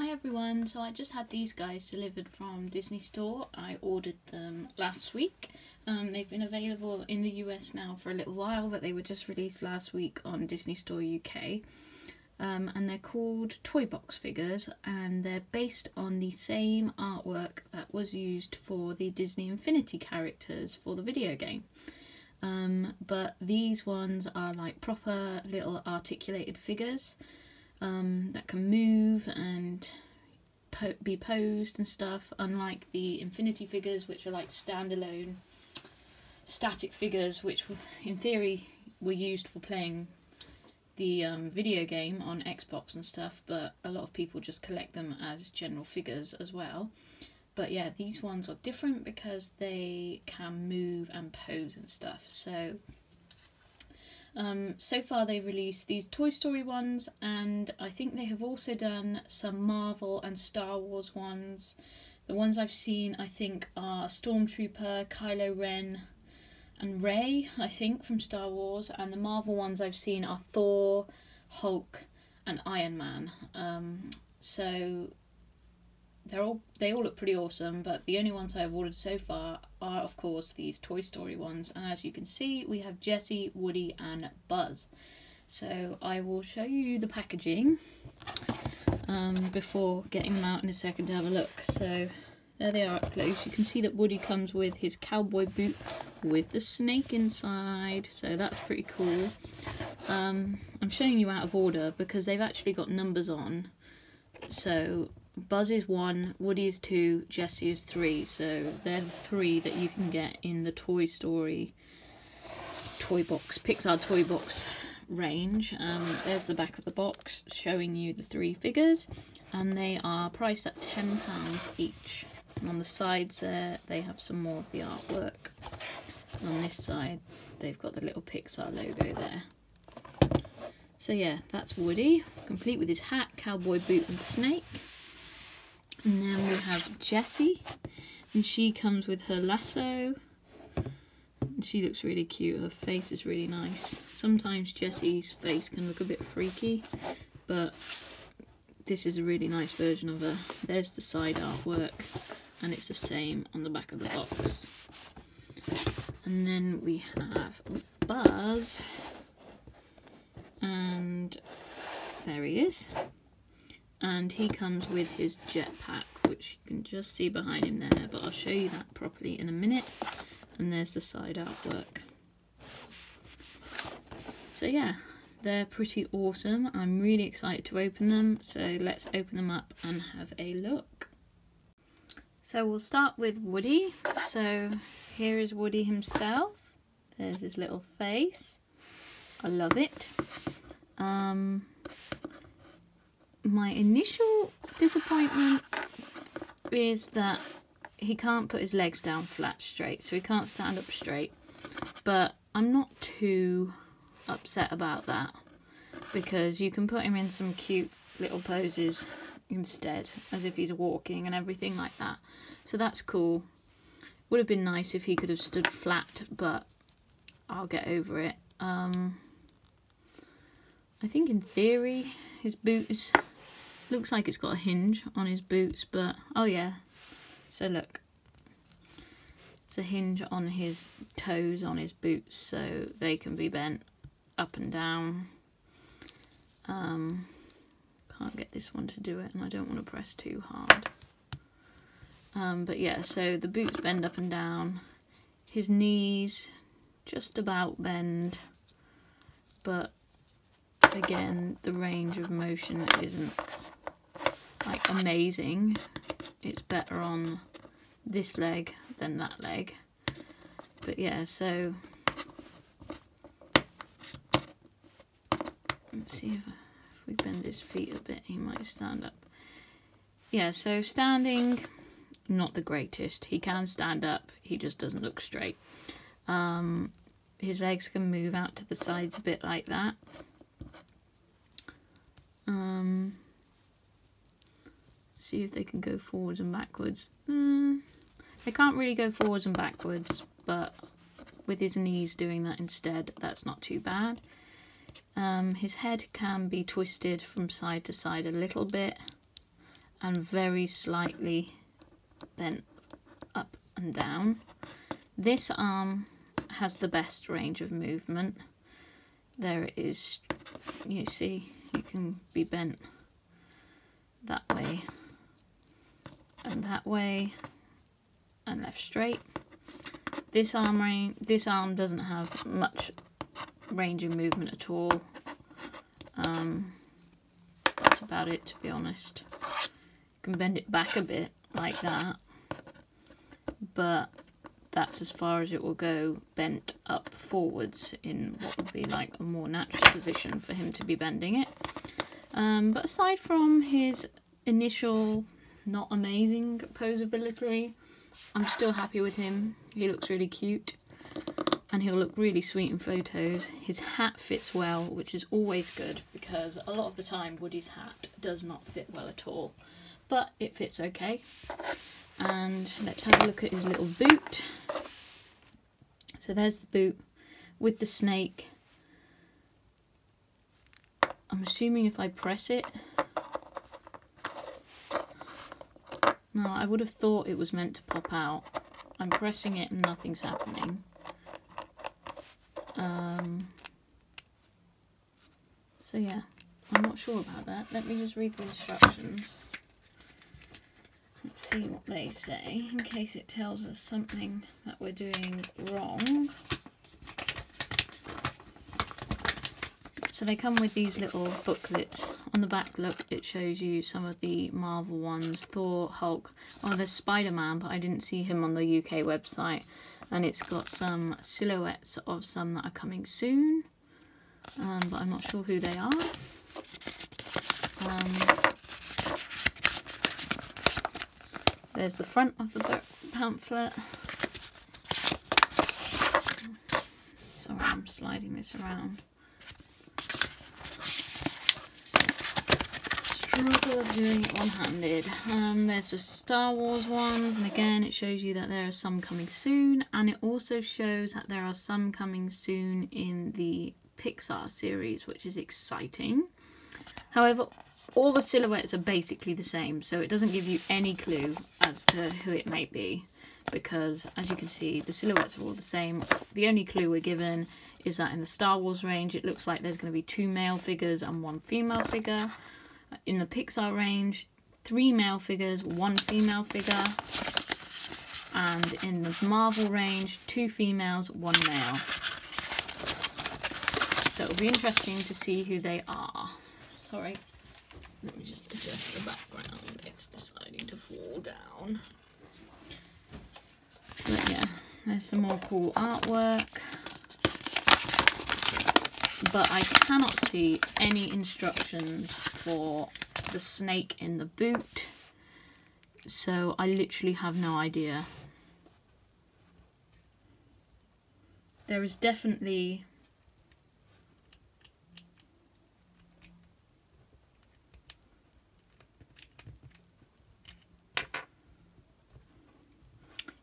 Hi everyone, so I just had these guys delivered from Disney Store. I ordered them last week. They've been available in the US now for a little while, but they were just released last week on Disney Store UK. And they're called Toybox Figures, and they're based on the same artwork that was used for the Disney Infinity characters for the video game. But these ones are like proper little articulated figures that can move and be posed and stuff, unlike the Infinity figures, which are like standalone static figures, which in theory were used for playing the video game on Xbox and stuff, but a lot of people just collect them as general figures as well. But yeah, these ones are different because they can move and pose and stuff. So far they've released these Toy Story ones, and I think they have also done some Marvel and Star Wars ones. The ones I've seen, I think, are Stormtrooper, Kylo Ren and Rey, I think, from Star Wars, and the Marvel ones I've seen are Thor, Hulk and Iron Man. So they all look pretty awesome, but the only ones I've ordered so far are, of course, these Toy Story ones. And as you can see, we have Jessie, Woody and Buzz. So I will show you the packaging before getting them out in a second to have a look. So there they are up close. You can see that Woody comes with his cowboy boot with the snake inside, so that's pretty cool. I'm showing you out of order because they've actually got numbers on. So Buzz is 1, Woody is 2, Jessie is 3, so they're the 3 that you can get in the Toy Story Pixar Toybox range. There's the back of the box showing you the 3 figures, and they are priced at £10 each. And on the sides there, they have some more of the artwork. And on this side, they've got the little Pixar logo there. So yeah, that's Woody, complete with his hat, cowboy boot and snake. And then we have Jessie, and she comes with her lasso. And she looks really cute, her face is really nice. Sometimes Jessie's face can look a bit freaky, but this is a really nice version of her. There's the side artwork, and it's the same on the back of the box. And then we have Buzz, and there he is. And he comes with his jetpack, which you can just see behind him there, but I'll show you that properly in a minute. And there's the side artwork. So yeah, they're pretty awesome. I'm really excited to open them, so let's open them up and have a look. So we'll start with Woody. So here is Woody himself. There's his little face. I love it. My initial disappointment is that he can't put his legs down flat straight, so he can't stand up straight. But I'm not too upset about that, because you can put him in some cute little poses instead, as if he's walking and everything like that. So that's cool. Would have been nice if he could have stood flat, but I'll get over it. I think in theory his boots looks like it's got a hinge on his boots, but oh yeah, so look, it's a hinge on his toes on his boots, so they can be bent up and down. Can't get this one to do it, and I don't want to press too hard. But yeah, so the boots bend up and down, his knees just about bend, but again, the range of motion isn't like amazing. It's better on this leg than that leg. But yeah, so let's see if we bend his feet a bit, he might stand up. Yeah, so standing, not the greatest. He can stand up, he just doesn't look straight. His legs can move out to the sides a bit like that. See if they can go forwards and backwards. They can't really go forwards and backwards, but with his knees doing that instead, that's not too bad. His head can be twisted from side to side a little bit, and very slightly bent up and down. This arm has the best range of movement. There it is, you see, you can be bent that way and that way and left straight. This arm doesn't have much range of movement at all. That's about it, to be honest. You can bend it back a bit like that, but that's as far as it will go, bent up forwards in what would be like a more natural position for him to be bending it. But aside from his initial not amazing posability, I'm still happy with him. He looks really cute and he'll look really sweet in photos. His hat fits well, which is always good, because a lot of the time Woody's hat does not fit well at all, but it fits okay. And let's have a look at his little boot. So there's the boot with the snake. I'm assuming if I press it... No, I would have thought it was meant to pop out. I'm pressing it and nothing's happening. So yeah, I'm not sure about that. Let me just read the instructions. Let's see what they say, in case it tells us something that we're doing wrong. So they come with these little booklets. On the back, look, it shows you some of the Marvel ones. Thor, Hulk. Oh, there's Spider-Man, but I didn't see him on the UK website. And it's got some silhouettes of some that are coming soon. But I'm not sure who they are. There's the front of the pamphlet. Sorry, I'm sliding this around. Struggle of doing it one-handed. There's the Star Wars ones, and again it shows you that there are some coming soon, and it also shows that there are some coming soon in the Pixar series, which is exciting. However, all the silhouettes are basically the same, so it doesn't give you any clue as to who it might be, because as you can see, the silhouettes are all the same. The only clue we're given is that in the Star Wars range, it looks like there's going to be 2 male figures and 1 female figure. In the Pixar range, 3 male figures, 1 female figure. And in the Marvel range, 2 females, 1 male. So it'll be interesting to see who they are. Sorry. Let me just adjust the background. It's deciding to fall down. But yeah, there's some more cool artwork. But I cannot see any instructions for the snake in the boot. So I literally have no idea. There is definitely...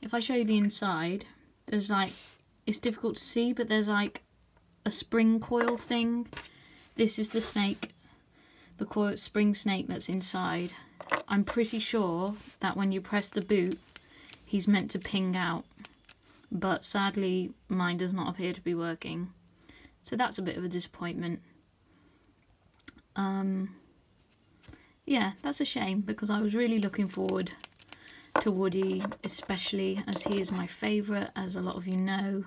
If I show you the inside, there's like, it's difficult to see, but there's like a spring coil thing. This is the snake, the coil spring snake that's inside. I'm pretty sure that when you press the boot, he's meant to ping out, but sadly mine does not appear to be working. So that's a bit of a disappointment. Yeah, that's a shame, because I was really looking forward to Woody, especially as he is my favourite, as a lot of you know.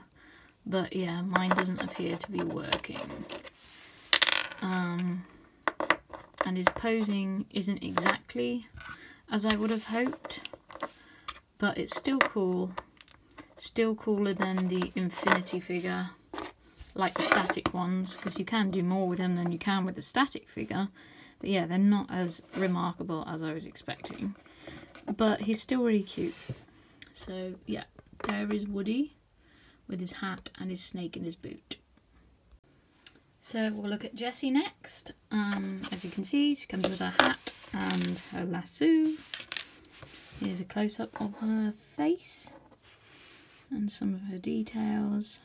But yeah, mine doesn't appear to be working. And his posing isn't exactly as I would have hoped, but it's still cool. Still cooler than the Infinity figure, like the static ones, because you can do more with them than you can with the static figure. But yeah, they're not as remarkable as I was expecting. But he's still really cute. So yeah, there is Woody with his hat and his snake in his boot. So we'll look at Jessie next. As you can see, she comes with her hat and her lasso. Here's a close-up of her face and some of her details.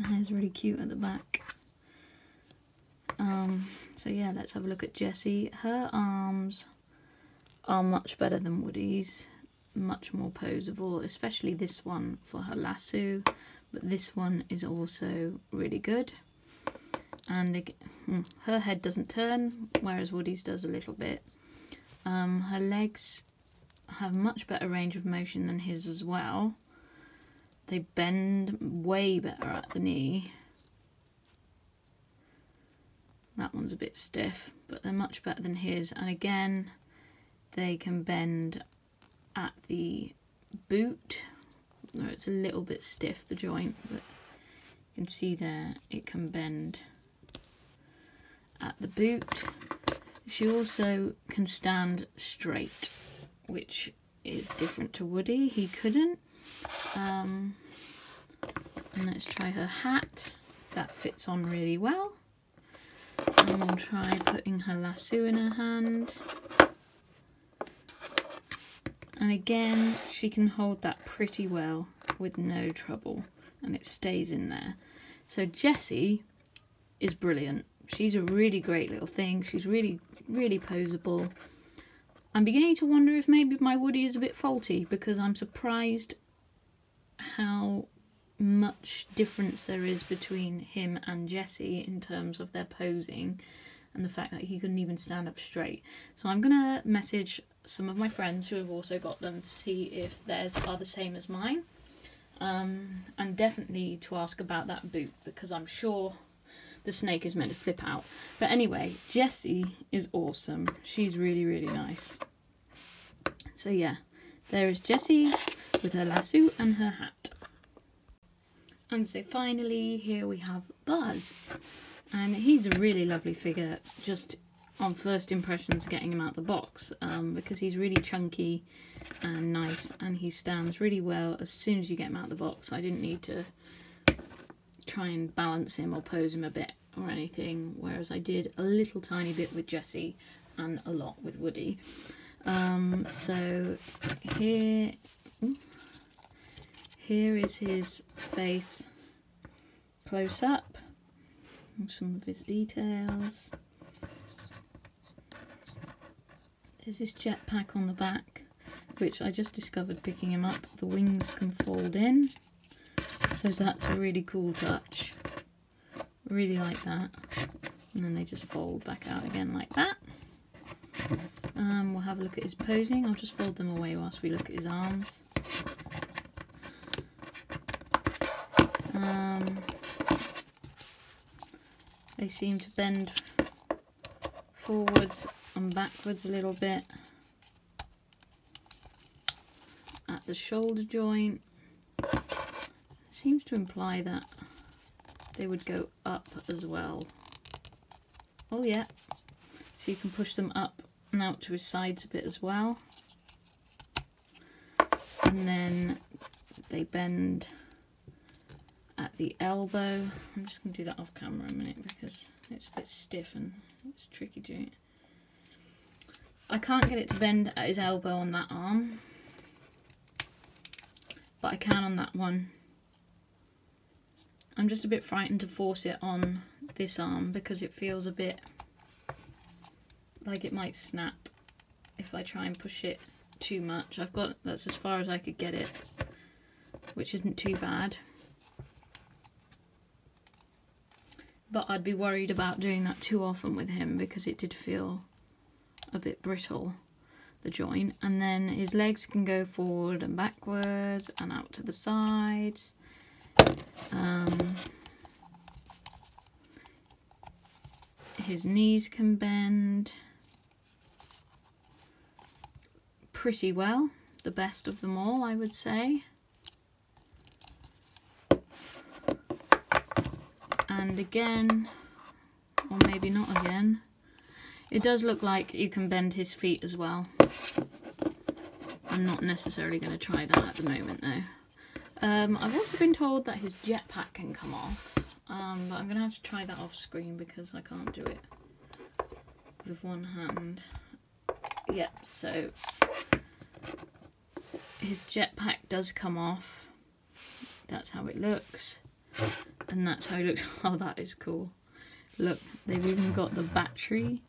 Her hair's really cute at the back. So yeah, let's have a look at Jessie. Her arms are much better than Woody's, much more posable, especially this one for her lasso, but this one is also really good. And her head doesn't turn, whereas Woody's does a little bit. Her legs have much better range of motion than his as well. They bend way better at the knee. That one's a bit stiff, but they're much better than his. And again, they can bend at the boot. It's a little bit stiff, the joint, but you can see there it can bend at the boot. She also can stand straight, which is different to Woody. He couldn't. And let's try her hat. That fits on really well. And we'll try putting her lasso in her hand. And again, she can hold that pretty well with no trouble, and it stays in there. So Jessie is brilliant. She's a really great little thing. She's really, really posable. I'm beginning to wonder if maybe my Woody is a bit faulty, because I'm surprised how much difference there is between him and Jessie in terms of their posing and the fact that he couldn't even stand up straight. So I'm gonna message some of my friends who have also got them to see if theirs are the same as mine, and definitely to ask about that boot, because I'm sure the snake is meant to flip out. But anyway, Jessie is awesome. She's really, really nice. So yeah, there is Jessie with her lasso and her hat. And so finally, here we have Buzz. And he's a really lovely figure, just on first impressions getting him out the box, because he's really chunky and nice, and he stands really well as soon as you get him out the box. I didn't need to try and balance him or pose him a bit or anything, whereas I did a little tiny bit with Jessie and a lot with Woody. So here is his face close up, some of his details. There's this jetpack on the back, which I just discovered picking him up. The wings can fold in, so that's a really cool touch. Really like that. And then they just fold back out again like that. We'll have a look at his posing. I'll just fold them away whilst we look at his arms. They seem to bend forwards and backwards a little bit at the shoulder joint. Seems to imply that they would go up as well. Oh yeah, so you can push them up and out to his sides a bit as well. And then they bend at the elbow. I'm just going to do that off camera a minute because it's a bit stiff and it's tricky doing it. I can't get it to bend at his elbow on that arm, but I can on that one. I'm just a bit frightened to force it on this arm because it feels a bit like it might snap if I try and push it too much. That's as far as I could get it, which isn't too bad. But I'd be worried about doing that too often with him because it did feel a bit brittle, the joint. And then his legs can go forward and backwards and out to the sides. His knees can bend pretty well, the best of them all, I would say. And again, or maybe not again, it does look like you can bend his feet as well. I'm not necessarily going to try that at the moment though. I've also been told that his jetpack can come off, but I'm going to have to try that off screen because I can't do it with one hand. Yep, so his jetpack does come off. That's how it looks. And that's how he looks. Oh, that is cool. Look, they've even got the battery,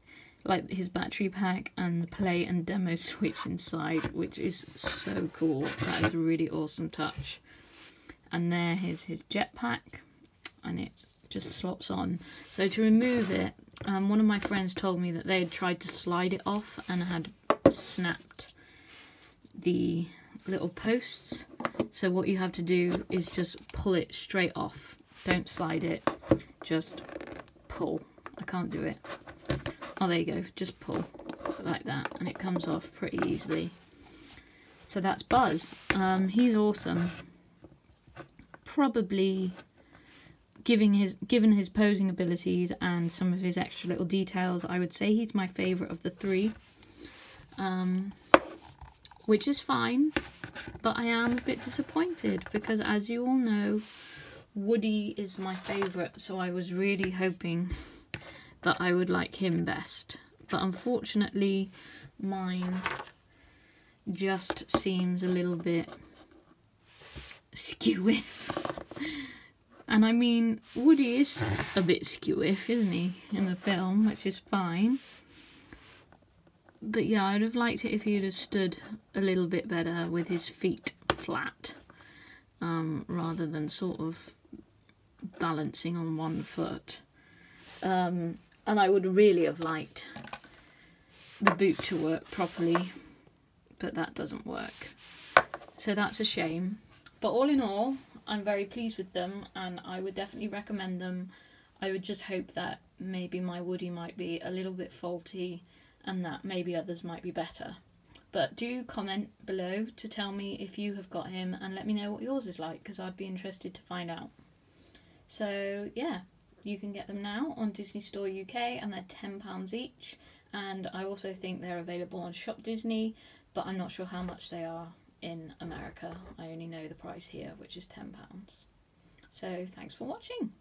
like his battery pack, and the play and demo switch inside, which is so cool. That is a really awesome touch. And there is his jetpack, and it just slots on. So to remove it, one of my friends told me that they had tried to slide it off and had snapped the little posts. So what you have to do is just pull it straight off. Don't slide it, just pull. I can't do it. Oh, there you go. Just pull like that, and it comes off pretty easily. So that's Buzz. He's awesome. Probably, given his posing abilities and some of his extra little details, I would say he's my favourite of the three. Which is fine, but I am a bit disappointed because, as you all know, Woody is my favourite, so I was really hoping that I would like him best. But unfortunately, mine just seems a little bit skew-if. And I mean, Woody is a bit skew-if, isn't he, in the film, which is fine. But yeah, I'd have liked it if he'd have stood a little bit better with his feet flat, rather than sort of balancing on one foot. And I would really have liked the boot to work properly, but that doesn't work. So that's a shame. But all in all, I'm very pleased with them, and I would definitely recommend them. I would just hope that maybe my Woody might be a little bit faulty, and that maybe others might be better. But do comment below to tell me if you have got him, and let me know what yours is like, because I'd be interested to find out. So yeah, you can get them now on Disney Store UK, and they're £10 each. And I also think they're available on Shop Disney, but I'm not sure how much they are in America. I only know the price here, which is £10. So thanks for watching.